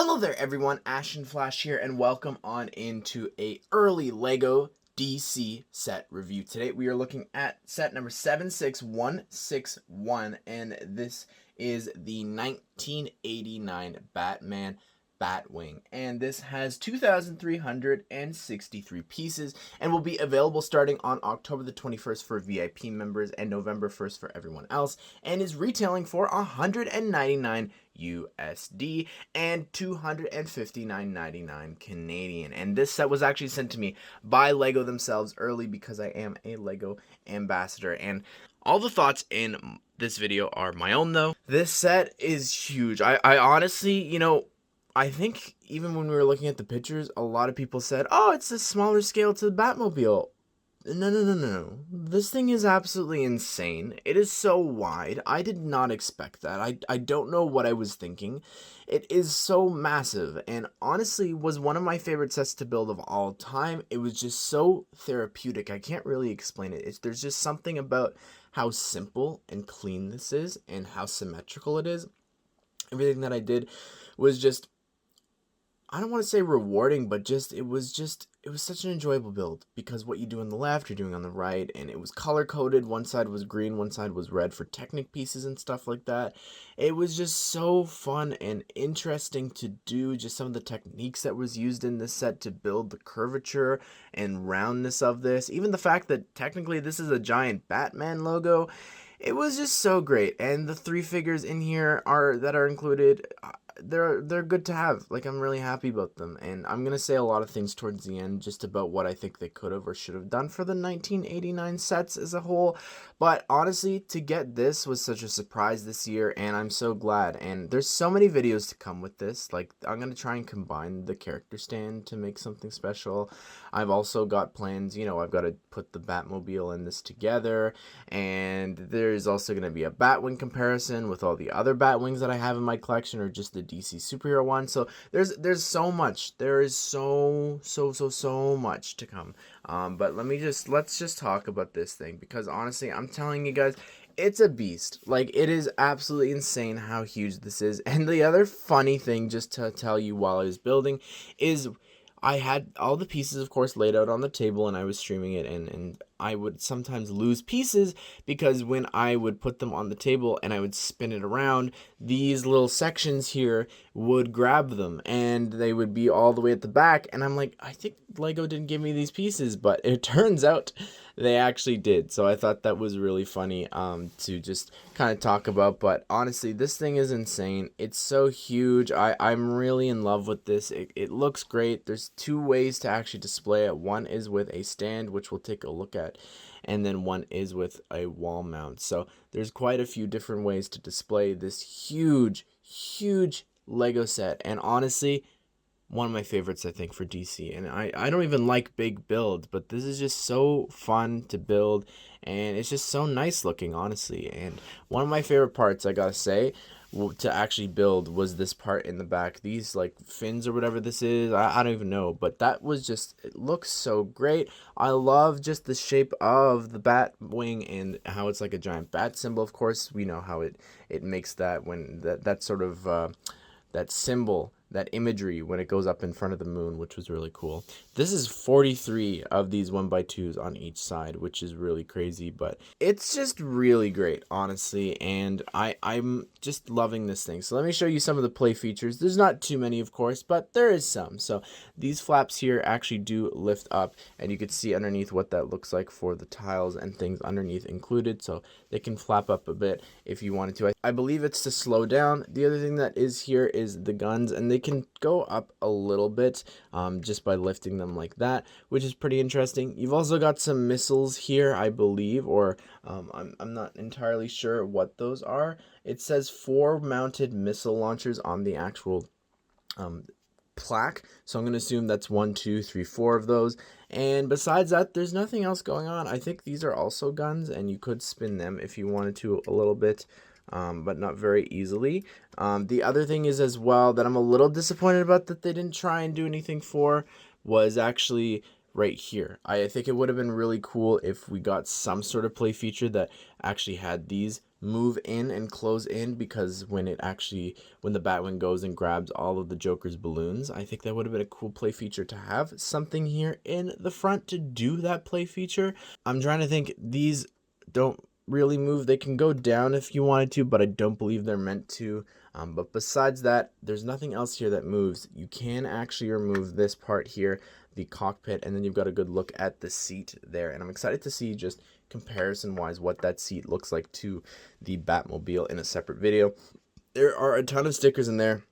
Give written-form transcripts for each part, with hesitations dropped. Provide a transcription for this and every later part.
Hello there everyone, Ashnflash here, and welcome on into a early LEGO DC set review. Today we are looking at set number 76161, and this is the 1989 Batman Batwing, and this has 2,363 pieces and will be available starting on October the 21st for VIP members and November 1st for everyone else, and is retailing for $199 USD and $259.99 Canadian. And this set was actually sent to me by LEGO themselves early because I am a LEGO ambassador, and all the thoughts in this video are my own though. This set is huge. I honestly, I think even when we were looking at the pictures, a lot of people said, oh, it's a smaller scale to the Batmobile. No. This thing is absolutely insane. It is so wide. I did not expect that. I don't know what I was thinking. It is so massive, and honestly was one of my favorite sets to build of all time. It was just so therapeutic. I can't really explain it. There's just something about how simple and clean this is and how symmetrical it is. Everything that I did was just, I don't want to say rewarding, but it was such an enjoyable build, because what you do on the left, you're doing on the right, and it was color coded. One side was green, one side was red for Technic pieces and stuff like that. It was just so fun and interesting to do, just some of the techniques that was used in this set to build the curvature and roundness of this. Even the fact that technically this is a giant Batman logo. It was just so great, and the three figures in here that are included, they're good to have. Like, I'm really happy about them, and I'm gonna say a lot of things towards the end just about what I think they could have or should have done for the 1989 sets as a whole. But honestly, to get this was such a surprise this year, and I'm so glad. And there's so many videos to come with this. Like, I'm gonna try and combine the character stand to make something special. I've also got plans, I've got to put the Batmobile in this together, and there's also going to be a Batwing comparison with all the other Batwings that I have in my collection, or just the DC superhero one. So there's so much. There is so much to come. But let's just talk about this thing, because honestly, I'm telling you guys, it's a beast. Like, it is absolutely insane how huge this is. And the other funny thing, just to tell you while I was building, is I had all the pieces, of course, laid out on the table, and I was streaming it, and I would sometimes lose pieces, because when I would put them on the table and I would spin it around, these little sections here would grab them, and they would be all the way at the back, and I'm like, I think LEGO didn't give me these pieces, but it turns out they actually did. So I thought that was really funny to just kind of talk about. But honestly, this thing is insane. It's so huge. I'm really in love with this. It looks great. There's two ways to actually display it. One is with a stand, which we'll take a look at, and then one is with a wall mount. So there's quite a few different ways to display this huge LEGO set. And honestly, one of my favorites, I think, for DC. And I don't even like big builds, but this is just so fun to build, and it's just so nice looking, honestly. And one of my favorite parts, I gotta say, to actually build was this part in the back. These, like, fins or whatever this is, I don't even know, but that was just, it looks so great. I love just the shape of the Batwing and how it's like a giant bat symbol. Of course, we know how it makes that, when that sort of that symbol, that imagery, when it goes up in front of the moon, which was really cool. This is 43 of these 1x2s on each side, which is really crazy, but it's just really great, honestly, and I'm just loving this thing. So let me show you some of the play features. There's not too many, of course, but there is some. So these flaps here actually do lift up, and you can see underneath what that looks like for the tiles and things underneath included, so they can flap up a bit if you wanted to. I believe it's to slow down. The other thing that is here is the guns, and they can go up a little bit just by lifting them like that, which is pretty interesting. You've also got some missiles here, I believe, or I'm not entirely sure what those are. It says 4 mounted missile launchers on the actual plaque, so I'm going to assume that's 1, 2, 3, 4 of those. And besides that, there's nothing else going on. I think these are also guns, and you could spin them if you wanted to a little bit, but not very easily. The other thing is as well that I'm a little disappointed about that they didn't try and do anything for was actually right here. I think it would have been really cool if we got some sort of play feature that actually had these move in and close in, because when the Batwing goes and grabs all of the Joker's balloons, I think that would have been a cool play feature to have something here in the front to do that play feature. I'm trying to think. These don't really move. They can go down if you wanted to, but I don't believe they're meant to. But besides that, there's nothing else here that moves. You can actually remove this part here, the cockpit, and then you've got a good look at the seat there. And I'm excited to see, just comparison wise, what that seat looks like to the Batmobile in a separate video. There are a ton of stickers in there,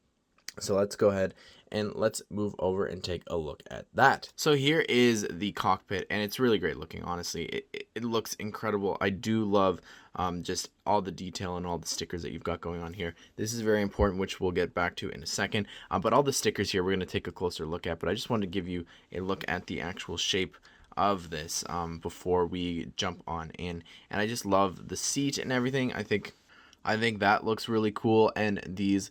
so let's go ahead and let's move over and take a look at that. So here is the cockpit, and it's really great looking, honestly. It looks incredible. I do love just all the detail and all the stickers that you've got going on here. This is very important, which we'll get back to in a second. But all the stickers here we're going to take a closer look at, but I just wanted to give you a look at the actual shape of this before we jump on in. And I just love the seat and everything. I think that looks really cool, and these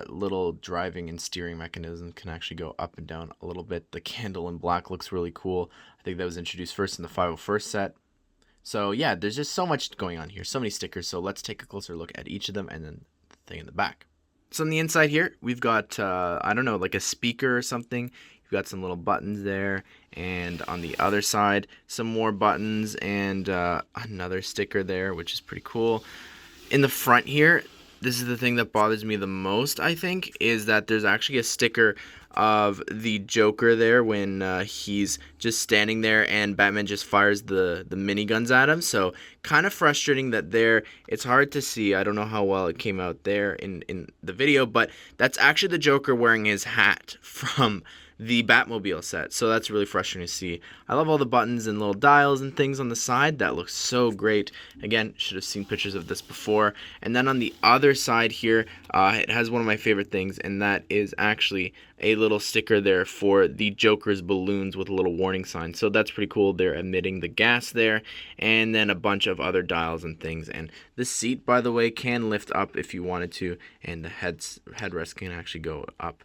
little driving and steering mechanisms can actually go up and down a little bit. The candle in black looks really cool. I think that was introduced first in the 501st set. So yeah, there's just so much going on here, so many stickers. So let's take a closer look at each of them, and then the thing in the back. So on the inside here, we've got, I don't know, like a speaker or something. You've got some little buttons there, and on the other side, some more buttons, and another sticker there, which is pretty cool. In the front here, this is the thing that bothers me the most, I think, is that there's actually a sticker of the Joker there when he's just standing there and Batman just fires the miniguns at him. So kind of frustrating that there, it's hard to see. I don't know how well it came out there in the video, but that's actually the Joker wearing his hat from the Batmobile set. So that's really frustrating to see. I love all the buttons and little dials and things on the side. That looks so great. Again, should have seen pictures of this before. And then on the other side here, it has one of my favorite things, and that is actually a little sticker there for the Joker's balloons with a little warning sign. So that's pretty cool. They're emitting the gas there, and then a bunch of other dials and things. And the seat, by the way, can lift up if you wanted to, and the headrest can actually go up.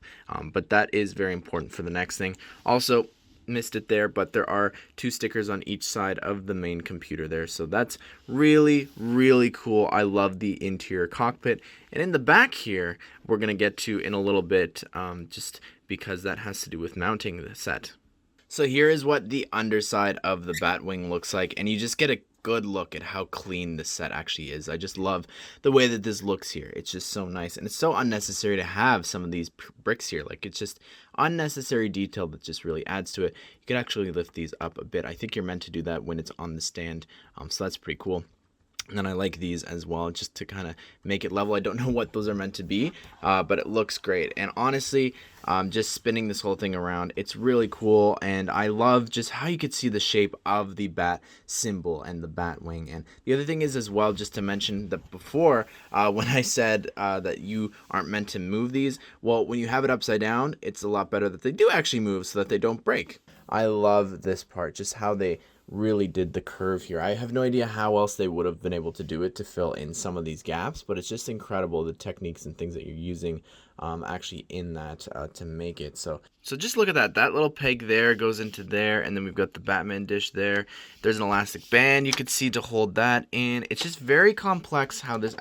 But that is very important for the next thing. Also, missed it there, but there are 2 stickers on each side of the main computer there, so that's really, really cool. I love the interior cockpit. And in the back here, we're gonna get to in a little bit, just because that has to do with mounting the set. So here is what the underside of the Batwing looks like, and you just get a good look at how clean this set actually is. I just love the way that this looks here. It's just so nice, and it's so unnecessary to have some of these bricks here. Like, it's just unnecessary detail that just really adds to it. You can actually lift these up a bit. I think you're meant to do that when it's on the stand, so that's pretty cool. And then I like these as well, just to kind of make it level. I don't know what those are meant to be, but it looks great. And honestly, just spinning this whole thing around, it's really cool. And I love just how you could see the shape of the bat symbol and the bat wing. And the other thing is as well, just to mention that before, when I said that you aren't meant to move these, well, when you have it upside down, it's a lot better that they do actually move so that they don't break. I love this part, just how they really did the curve here. I have no idea how else they would have been able to do it to fill in some of these gaps, but it's just incredible the techniques and things that you're using actually in that to make it. So just look at that. That little peg there goes into there, and then we've got the Batman dish there. There's an elastic band you could see to hold that in. It's just very complex how this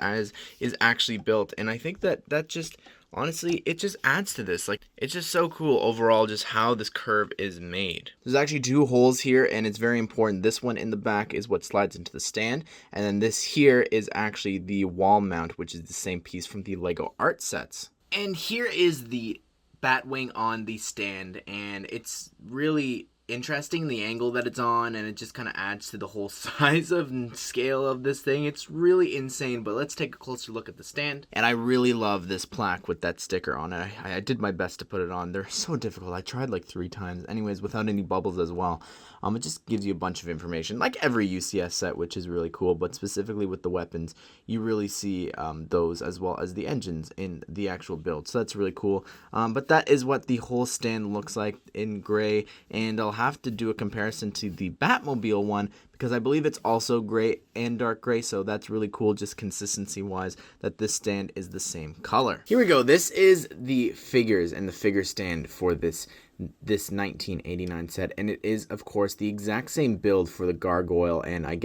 is actually built, and I think that just honestly, it just adds to this. Like, it's just so cool overall just how this curve is made. There's actually 2 holes here, and it's very important. This one in the back is what slides into the stand, and then this here is actually the wall mount, which is the same piece from the LEGO art sets. And here is the Batwing on the stand, and it's really interesting, the angle that it's on, and it just kind of adds to the whole size of and scale of this thing. It's really insane. But let's take a closer look at the stand. And I really love this plaque with that sticker on it. I did my best to put it on. They're so difficult. I tried like 3 times anyways, without any bubbles as well. It just gives you a bunch of information, like every UCS set, which is really cool. But specifically with the weapons, you really see those, as well as the engines in the actual build. So that's really cool. But that is what the whole stand looks like in gray, and I'll have to do a comparison to the Batmobile one, because I believe it's also gray and dark gray, so that's really cool just consistency wise that this stand is the same color. Here we go. This is the figures and the figure stand for this 1989 set, and it is of course the exact same build for the gargoyle, and I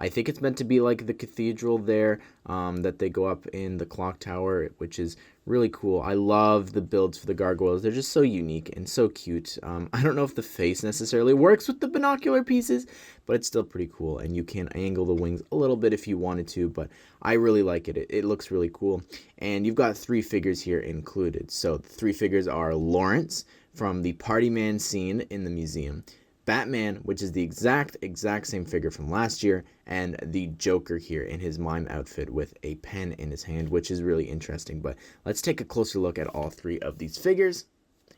think it's meant to be like the cathedral there that they go up in the clock tower, which is really cool. I love the builds for the gargoyles. They're just so unique and so cute. I don't know if the face necessarily works with the binocular pieces, but it's still pretty cool, and you can angle the wings a little bit if you wanted to, but I really like it. It looks really cool. And you've got 3 figures here included. So the 3 figures are Lawrence from the Party Man scene in the museum, Batman, which is the exact same figure from last year, and the Joker here in his mime outfit with a pen in his hand, which is really interesting. But let's take a closer look at all 3 of these figures.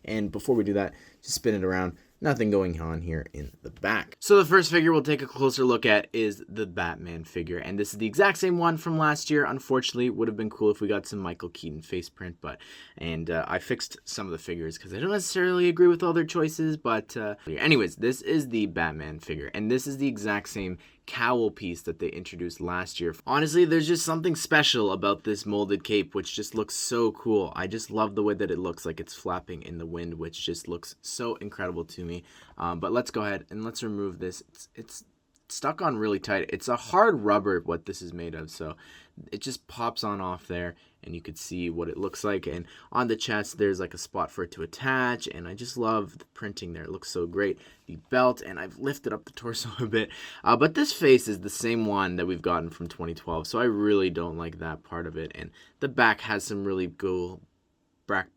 And before we do that, just spin it around. Nothing going on here in the back. So the first figure we'll take a closer look at is the Batman figure, and this is the exact same one from last year. Unfortunately, it would have been cool if we got some Michael Keaton face print, but I fixed some of the figures because I don't necessarily agree with all their choices, but anyways, this is the Batman figure, and this is the exact same cowl piece that they introduced last year. Honestly, there's just something special about this molded cape, which just looks so cool. I just love the way that it looks like it's flapping in the wind, which just looks so incredible to me. But let's go ahead and let's remove this. It's stuck on really tight. It's a hard rubber what this is made of, so it just pops on off there, and you could see what it looks like. And on the chest there's like a spot for it to attach, and I just love the printing there. It looks so great. The belt, and I've lifted up the torso a bit, but this face is the same one that we've gotten from 2012, so I really don't like that part of it. And the back has some really cool back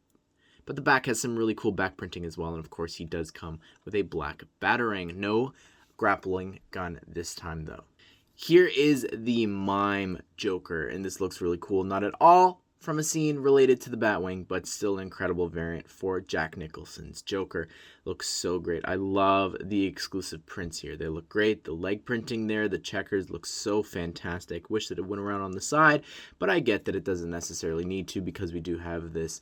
printing as well, and of course he does come with a black batarang. No grappling gun this time though. Here is the Mime Joker, and this looks really cool. Not at all from a scene related to the Batwing, but still an incredible variant for Jack Nicholson's Joker. Looks so great. I love the exclusive prints here. They look great. The leg printing there, the checkers look so fantastic. Wish that it went around on the side, but I get that it doesn't necessarily need to because we do have this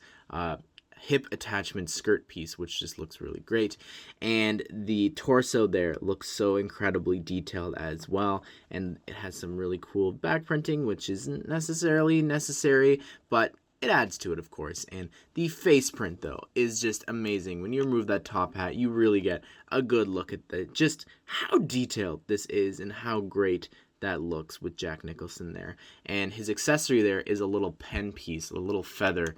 hip attachment skirt piece, which just looks really great. And the torso there looks so incredibly detailed as well, and it has some really cool back printing, which isn't necessarily necessary, but it adds to it, of course. And the face print though is just amazing. When you remove that top hat, you really get a good look at just how detailed this is and how great that looks with Jack Nicholson there. And his accessory there is a little pen piece, a little feather,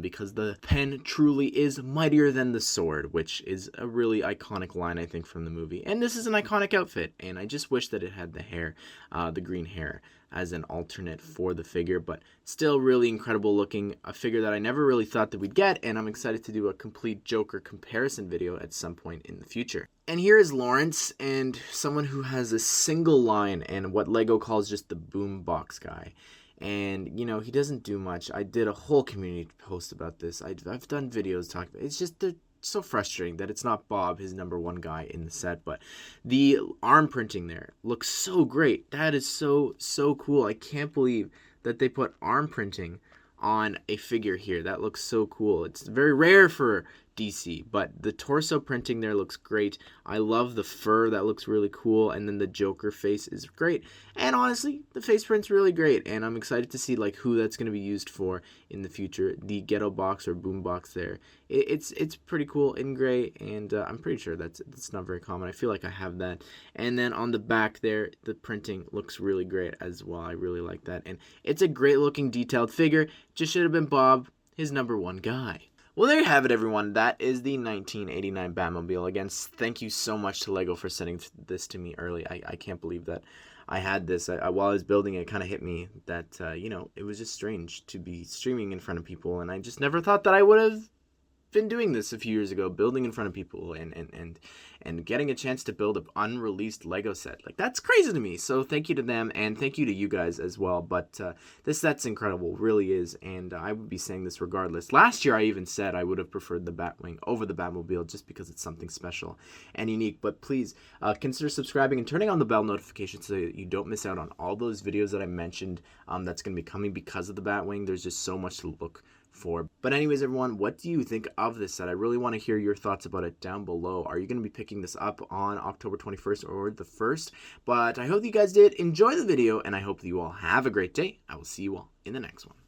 because the pen truly is mightier than the sword, which is a really iconic line, I think, from the movie. And this is an iconic outfit, and I just wish that it had the hair, the green hair, as an alternate for the figure, but still really incredible looking. A figure that I never really thought that we'd get, and I'm excited to do a complete Joker comparison video at some point in the future. And here is Lawrence, and someone who has a single line and what LEGO calls just the boombox guy. And, you know, he doesn't do much. I did a whole community post about this. I've done videos talking about it. It's just so frustrating that it's not Bob, his #1 guy in the set, but the arm printing there looks so great. That is so cool. I can't believe that they put arm printing on a figure here. That looks so cool. It's very rare for DC, but the torso printing there looks great. I love the fur. That looks really cool. And then the Joker face is great. And honestly, the face print's really great, and I'm excited to see like who that's going to be used for in the future. The ghetto box or boom box there, it's pretty cool in gray, and I'm pretty sure that's not very common. I feel like I have that. And then on the back there, the printing looks really great as well. I really like that, and it's a great looking detailed figure. Just should have been Bob, his #1 guy. Well, there you have it, everyone. That is the 1989 Batmobile. Again, thank you so much to LEGO for sending this to me early. I can't believe that I had this. While I was building it, it kind of hit me that, you know, it was just strange to be streaming in front of people, and I just never thought that I would have been doing this a few years ago, building in front of people and getting a chance to build an unreleased Lego set. Like, that's crazy to me. So thank you to them, and thank you to you guys as well. But this set's incredible, really is, and I would be saying this regardless. Last year I even said I would have preferred the Batwing over the Batmobile just because it's something special and unique. But please consider subscribing and turning on the bell notification so that you don't miss out on all those videos that I mentioned that's going to be coming because of the Batwing. There's just so much to look for. But anyways, everyone, what do you think of this set? I really want to hear your thoughts about it down below. Are you going to be picking this up on October 21st or the 1st? But I hope you guys did enjoy the video, and I hope that you all have a great day. I will see you all in the next one.